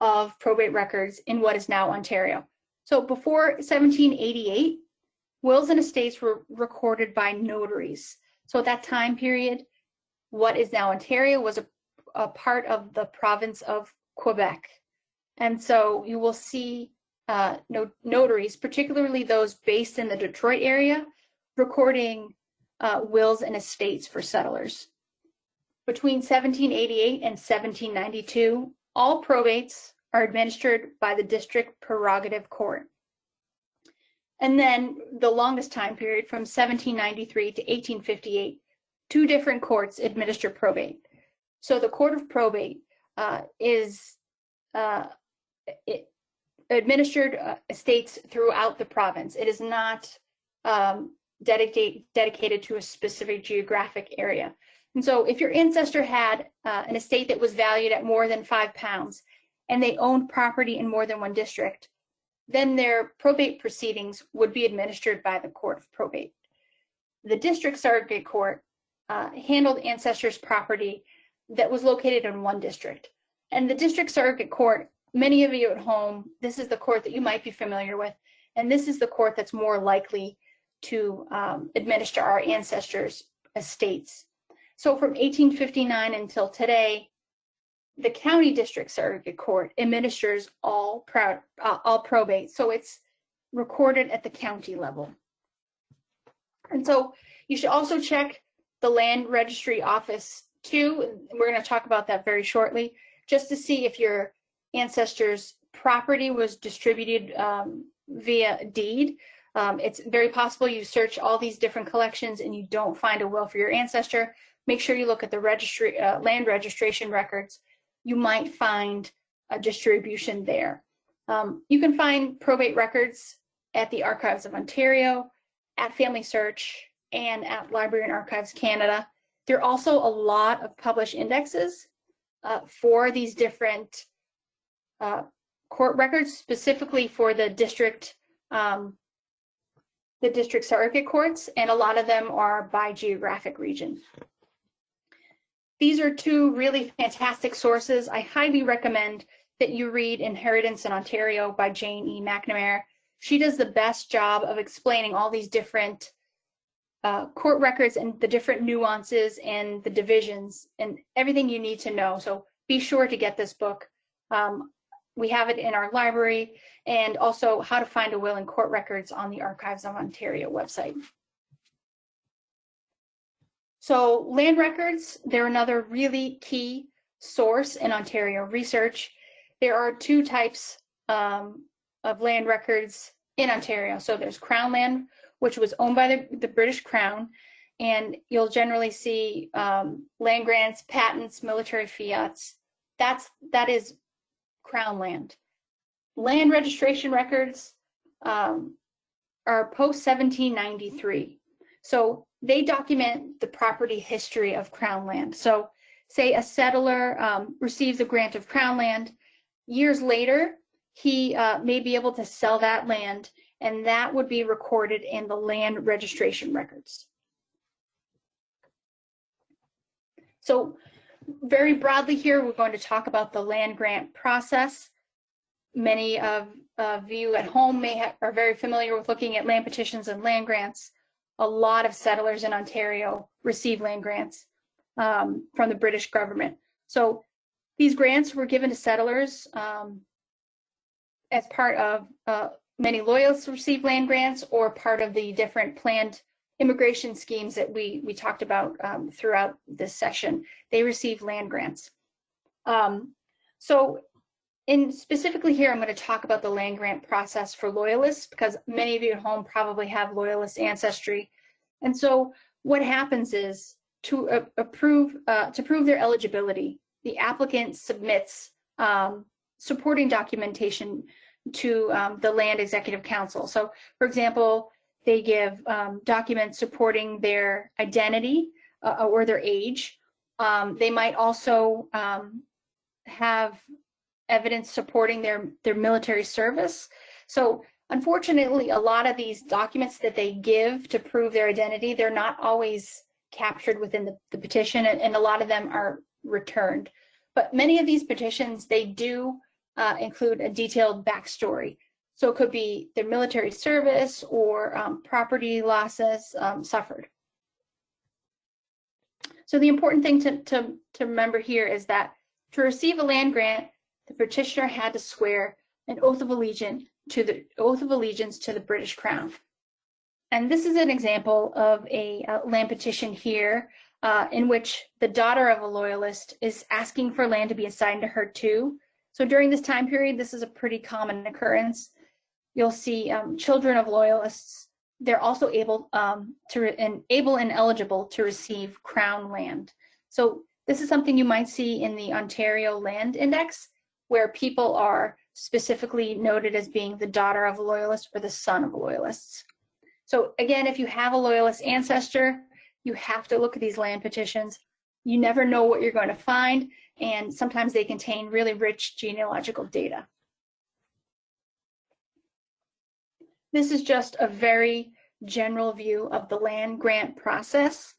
of probate records in what is now Ontario. So before 1788, wills and estates were recorded by notaries. So at that time period, what is now Ontario was a part of the province of Quebec. And so you will see notaries, particularly those based in the Detroit area, recording wills and estates for settlers. Between 1788 and 1792, all probates are administered by the District Prerogative Court. And then the longest time period, from 1793 to 1858, two different courts administer probate. So the Court of Probate administered estates throughout the province. It is not dedicated to a specific geographic area. And so if your ancestor had an estate that was valued at more than £5 and they owned property in more than one district, then their probate proceedings would be administered by the Court of Probate. The District Surrogate Court handled ancestors' property that was located in one district. And the District Surrogate Court, many of you at home, this is the court that you might be familiar with, and this is the court that's more likely to administer our ancestors' estates. So from 1859 until today, the County District Surrogate Court administers all probate. So it's recorded at the county level. And so you should also check the Land Registry Office too. We're going to talk about that very shortly, just to see if your ancestors' property was distributed via deed. It's very possible you search all these different collections and you don't find a will for your ancestor. Make sure you look at the registry, land registration records. You might find a distribution there. You can find probate records at the Archives of Ontario, at Family Search, and at Library and Archives Canada. There are also a lot of published indexes for these different court records, specifically for the district surrogate courts, and a lot of them are by geographic region. These are two really fantastic sources. I highly recommend that you read Inheritance in Ontario by Jane E. McNamara. She does the best job of explaining all these different court records and the different nuances and the divisions and everything you need to know. So be sure to get this book. We have it in our library, and also How to Find a Will in Court Records on the Archives of Ontario website. So land records, they're another really key source in Ontario research. There are two types of land records in Ontario. So there's Crown land, which was owned by the British Crown, and you'll generally see land grants, patents, military fiats. That is Crown land. Land registration records are post 1793. So they document the property history of Crown land. So say a settler receives a grant of Crown land. Years later, he may be able to sell that land, and that would be recorded in the land registration records. So very broadly here, we're going to talk about the land grant process. Many of you at home are very familiar with looking at land petitions and land grants. A lot of settlers in Ontario receive land grants from the British government. So these grants were given to settlers as part of many loyalists receive land grants, or part of the different planned immigration schemes that we talked about throughout this session. They receive land grants. So specifically here, I'm going to talk about the land grant process for loyalists, because many of you at home probably have loyalist ancestry. And so what happens is to prove their eligibility, the applicant submits supporting documentation to the Land Executive Council. So for example, they give documents supporting their identity or their age. They might also have evidence supporting their military service. So unfortunately, a lot of these documents that they give to prove their identity, they're not always captured within the petition, and a lot of them are returned. But many of these petitions, they do include a detailed backstory. So it could be their military service or property losses suffered. So the important thing to remember here is that to receive a land grant, the petitioner had to swear an oath of allegiance to the British Crown. And this is an example of a land petition here in which the daughter of a loyalist is asking for land to be assigned to her too. So during this time period, this is a pretty common occurrence. You'll see children of loyalists, they're also able and eligible to receive Crown land. So this is something you might see in the Ontario Land Index, where people are specifically noted as being the daughter of a loyalist or the son of loyalists. So again, if you have a loyalist ancestor, you have to look at these land petitions. You never know what you're going to find, and sometimes they contain really rich genealogical data. This is just a very general view of the land grant process,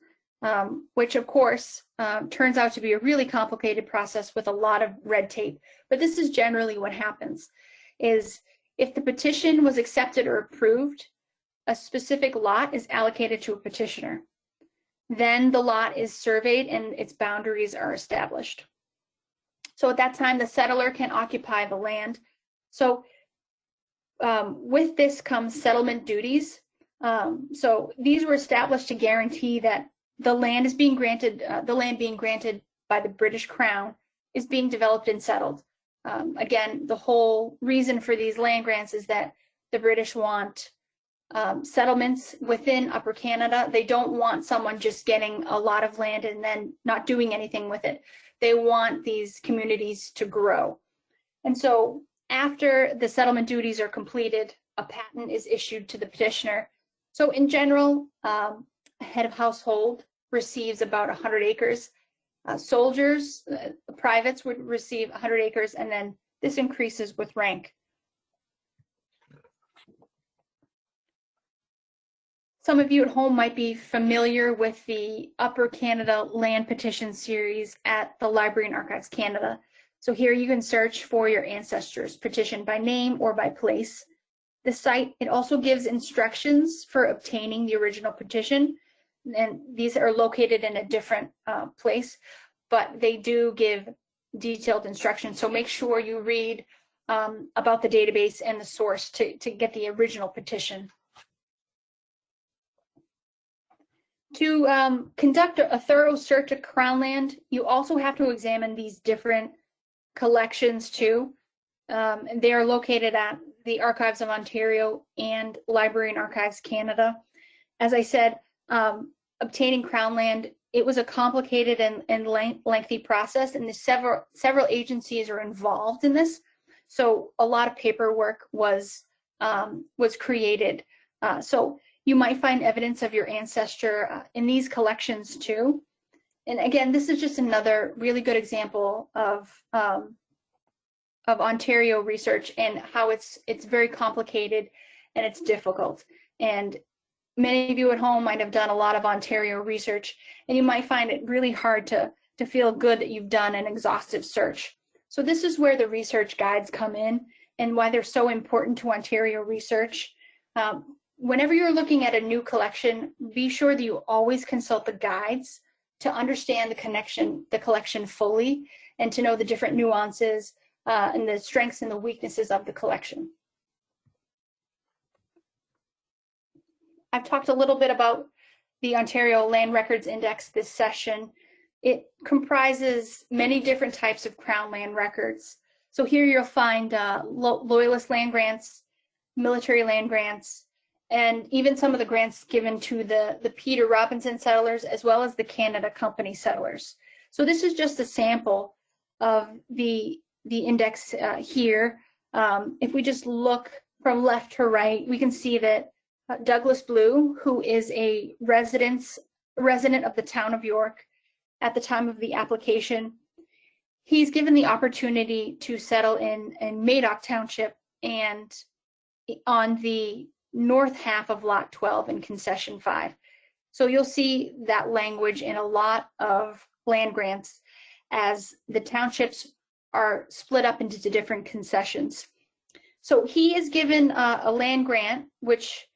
which of course turns out to be a really complicated process with a lot of red tape. But this is generally what happens, is if the petition was accepted or approved, a specific lot is allocated to a petitioner. Then the lot is surveyed and its boundaries are established. So at that time, the settler can occupy the land. So with this comes settlement duties. So these were established to guarantee that the land being granted by the British Crown is being developed and settled. Again, the whole reason for these land grants is that the British want settlements within Upper Canada. They don't want someone just getting a lot of land and then not doing anything with it. They want these communities to grow. And so after the settlement duties are completed, a patent is issued to the petitioner. So in general, a head of household receives about 100 acres. Soldiers, privates would receive 100 acres, and then this increases with rank. Some of you at home might be familiar with the Upper Canada Land Petition Series at the Library and Archives Canada. So here you can search for your ancestors' petition by name or by place. The site, it also gives instructions for obtaining the original petition, and these are located in a different place, but they do give detailed instructions. So make sure you read about the database and the source to get the original petition. To conduct a thorough search of Crown land, you also have to examine these different collections too. They are located at the Archives of Ontario and Library and Archives Canada. As I said, obtaining Crown land, it was a complicated and lengthy process, and several agencies are involved in this. So a lot of paperwork was created. So you might find evidence of your ancestor in these collections too. And again, this is just another really good example of Ontario research and how it's very complicated and it's difficult. And many of you at home might have done a lot of Ontario research, and you might find it really hard to feel good that you've done an exhaustive search. So this is where the research guides come in and why they're so important to Ontario research. Whenever you're looking at a new collection, be sure that you always consult the guides to understand the collection fully, and to know the different nuances and the strengths and the weaknesses of the collection. I've talked a little bit about the Ontario Land Records Index this session. It comprises many different types of Crown land records. So here you'll find Loyalist land grants, military land grants, and even some of the grants given to the Peter Robinson settlers, as well as the Canada Company settlers. So this is just a sample of the index here. If we just look from left to right, we can see that Douglas Blue, who is a resident of the town of York at the time of the application, he's given the opportunity to settle in Madoc Township and on the north half of Lot 12 in Concession 5. So you'll see that language in a lot of land grants as the townships are split up into different concessions. So he is given a land grant, which,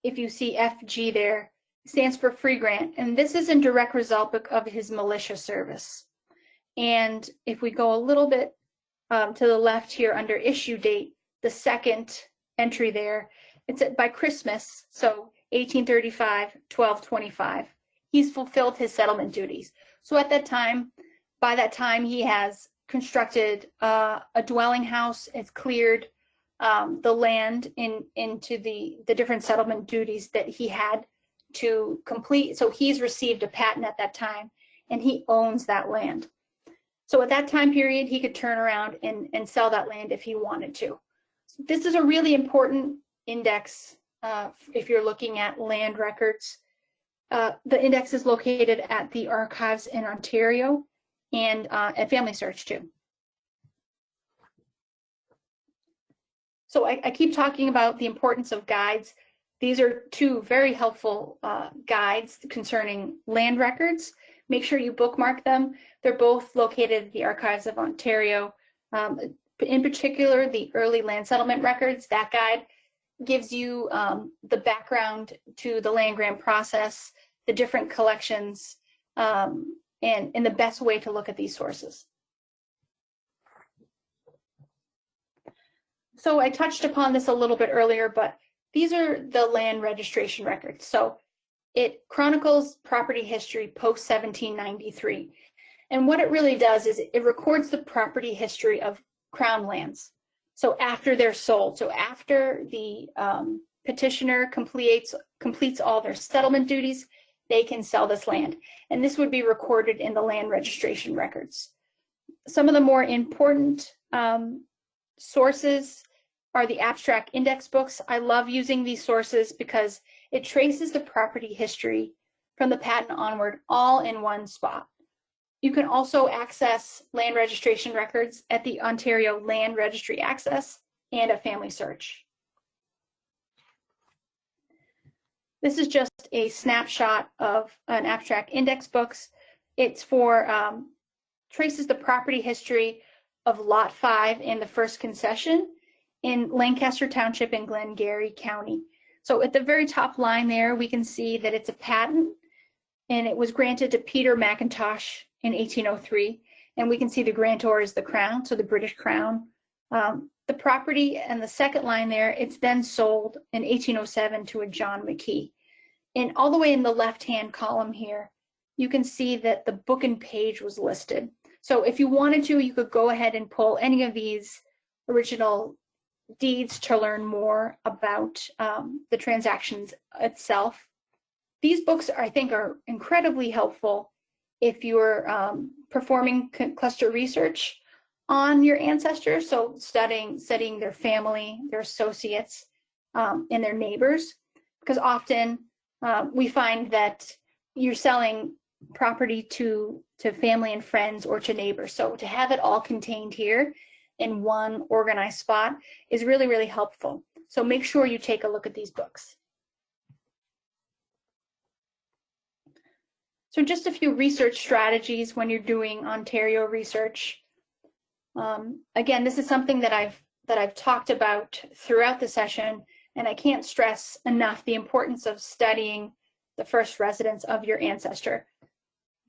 if you see FG there, stands for free grant, and this is in direct result of his militia service. And if we go a little bit to the left here under issue date, the second entry there, it's by Christmas, so 1835, 1225. He's fulfilled his settlement duties. So at that time, by that time, he has constructed a dwelling house, has cleared the land into the different settlement duties that he had to complete. So he's received a patent at that time, and he owns that land. So at that time period, he could turn around and sell that land if he wanted to. So this is a really important index if you're looking at land records. The index is located at the Archives in Ontario and at Family Search too. So I keep talking about the importance of guides. These are two very helpful guides concerning land records. Make sure you bookmark them. They're both located at the Archives of Ontario. In particular, the early land settlement records, that guide gives you the background to the land grant process, the different collections, and the best way to look at these sources. So I touched upon this a little bit earlier, but these are the land registration records. So it chronicles property history post 1793. And what it really does is it records the property history of Crown lands. So after they're sold, so after the petitioner completes all their settlement duties, they can sell this land. And this would be recorded in the land registration records. Some of the more important sources are the abstract index books. I love using these sources because it traces the property history from the patent onward all in one spot. You can also access land registration records at the Ontario Land Registry Access and at Family Search. This is just a snapshot of an abstract index books. It's for traces the property history of Lot 5 in the first concession in Lancaster Township in Glengarry County. So at the very top line there, we can see that it's a patent, and it was granted to Peter McIntosh in 1803. And we can see the grantor is the Crown, so the British Crown. The property and the second line there, it's then sold in 1807 to a John McKee. And all the way in the left-hand column here, you can see that the book and page was listed. So if you wanted to, you could go ahead and pull any of these original deeds to learn more about the transactions itself. These books, I think, are incredibly helpful if you're performing cluster research on your ancestors, so studying their family, their associates, and their neighbors, because often we find that you're selling property to family and friends or to neighbors. So to have it all contained here in one organized spot is really, really helpful. So make sure you take a look at these books. So just a few research strategies when you're doing Ontario research. Again, this is something that I've talked about throughout the session, and I can't stress enough the importance of studying the first residence of your ancestor.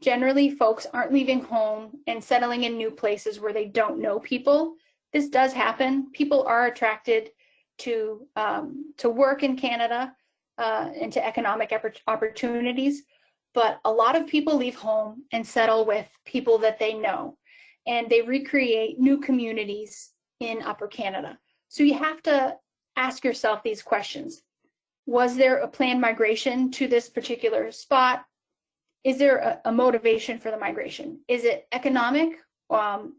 Generally, folks aren't leaving home and settling in new places where they don't know people. This does happen. People are attracted to work in Canada and to economic opportunities, but a lot of people leave home and settle with people that they know, and they recreate new communities in Upper Canada. So you have to ask yourself these questions. Was there a planned migration to this particular spot? Is there a motivation for the migration? Is it economic?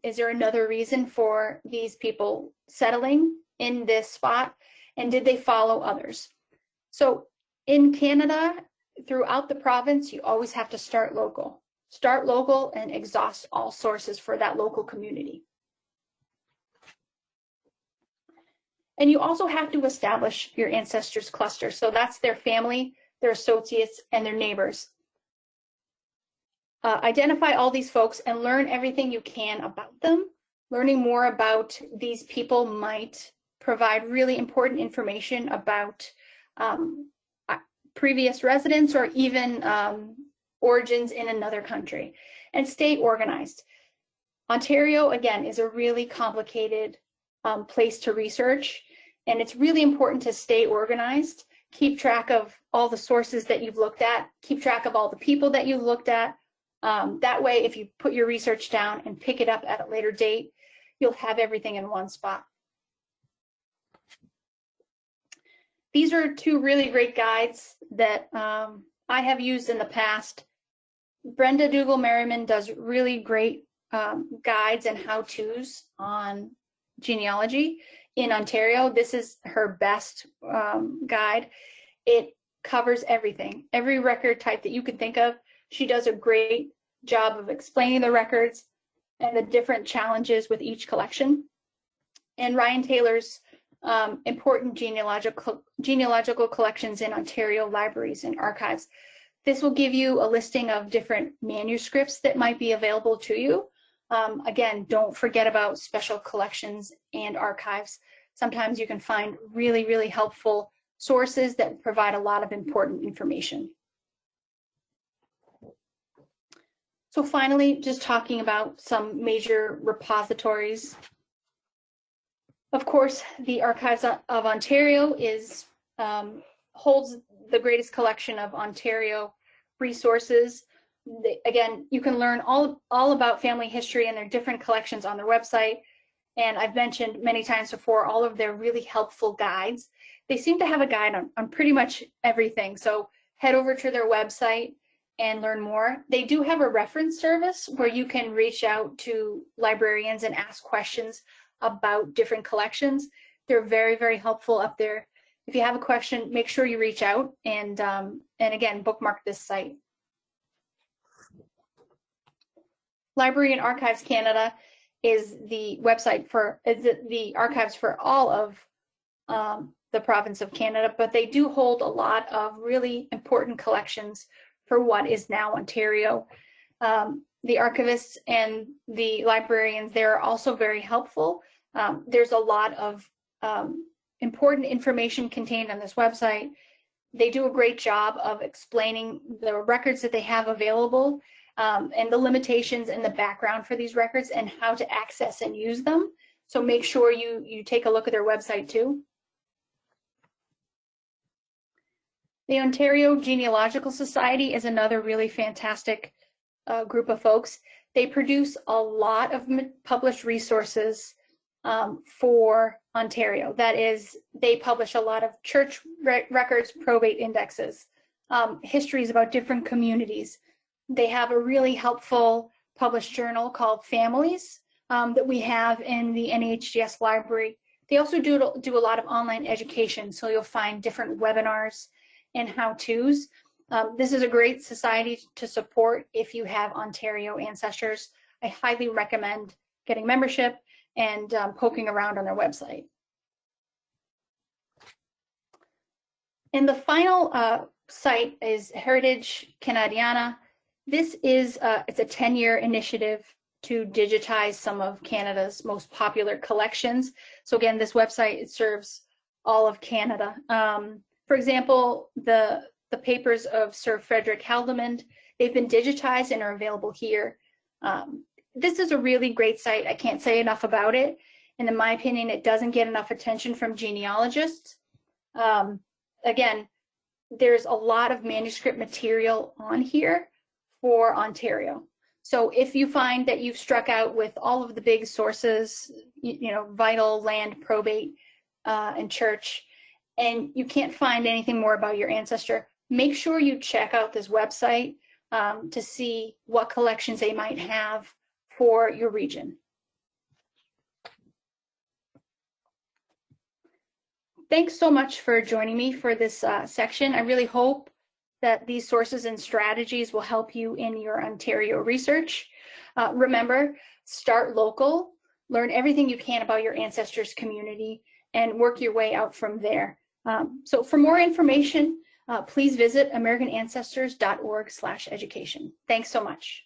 Is there another reason for these people settling in this spot? And did they follow others? So in Canada, throughout the province, you always have to start local. Start local and exhaust all sources for that local community. And you also have to establish your ancestors' cluster. So that's their family, their associates, and their neighbors. Identify all these folks and learn everything you can about them. Learning more about these people might provide really important information about previous residents or even origins in another country. And stay organized. Ontario, again, is a really complicated place to research, and it's really important to stay organized. Keep track of all the sources that you've looked at. Keep track of all the people that you've looked at. That way, if you put your research down and pick it up at a later date, you'll have everything in one spot. These are two really great guides that I have used in the past. Brenda Dougal-Merriman does really great guides and how-tos on genealogy in Ontario. This is her best guide. It covers everything, every record type that you can think of. She does a great job of explaining the records and the different challenges with each collection. And Ryan Taylor's important genealogical collections in Ontario libraries and archives. This will give you a listing of different manuscripts that might be available to you. Again, don't forget about special collections and archives. Sometimes you can find really, really helpful sources that provide a lot of important information. So finally, just talking about some major repositories. Of course, the Archives of Ontario holds the greatest collection of Ontario resources. Again, you can learn all about family history and their different collections on their website. And I've mentioned many times before, all of their really helpful guides. They seem to have a guide on pretty much everything. So head over to their website and learn more. They do have a reference service where you can reach out to librarians and ask questions about different collections. They're very, very helpful up there. If you have a question, make sure you reach out and again, bookmark this site. Library and Archives Canada is the website the archives for all of the province of Canada, but they do hold a lot of really important collections for what is now Ontario. The archivists and the librarians there are also very helpful. There's a lot of important information contained on this website. They do a great job of explaining the records that they have available, and the limitations and the background for these records and how to access and use them. So make sure you take a look at their website too. The Ontario Genealogical Society is another really fantastic group of folks. They produce a lot of published resources for Ontario. That is, they publish a lot of church records, probate indexes, histories about different communities. They have a really helpful published journal called Families that we have in the NHGS library. They also do a lot of online education, so you'll find different webinars and how-tos. This is a great society to support if you have Ontario ancestors. I highly recommend getting membership and poking around on their website. And the final site is Heritage Canadiana. This is it's a 10-year initiative to digitize some of Canada's most popular collections. So again, this website, it serves all of Canada. For example, the papers of Sir Frederick Haldimand, they've been digitized and are available here. This is a really great site. I can't say enough about it. And in my opinion, it doesn't get enough attention from genealogists. Again, there's a lot of manuscript material on here for Ontario. So if you find that you've struck out with all of the big sources, you know, vital, land, probate, and church, and you can't find anything more about your ancestor, make sure you check out this website to see what collections they might have for your region. Thanks so much for joining me for this section. I really hope that these sources and strategies will help you in your Ontario research. Remember, start local, learn everything you can about your ancestors' community, and work your way out from there. So for more information, please visit americanancestors.org/education. Thanks so much.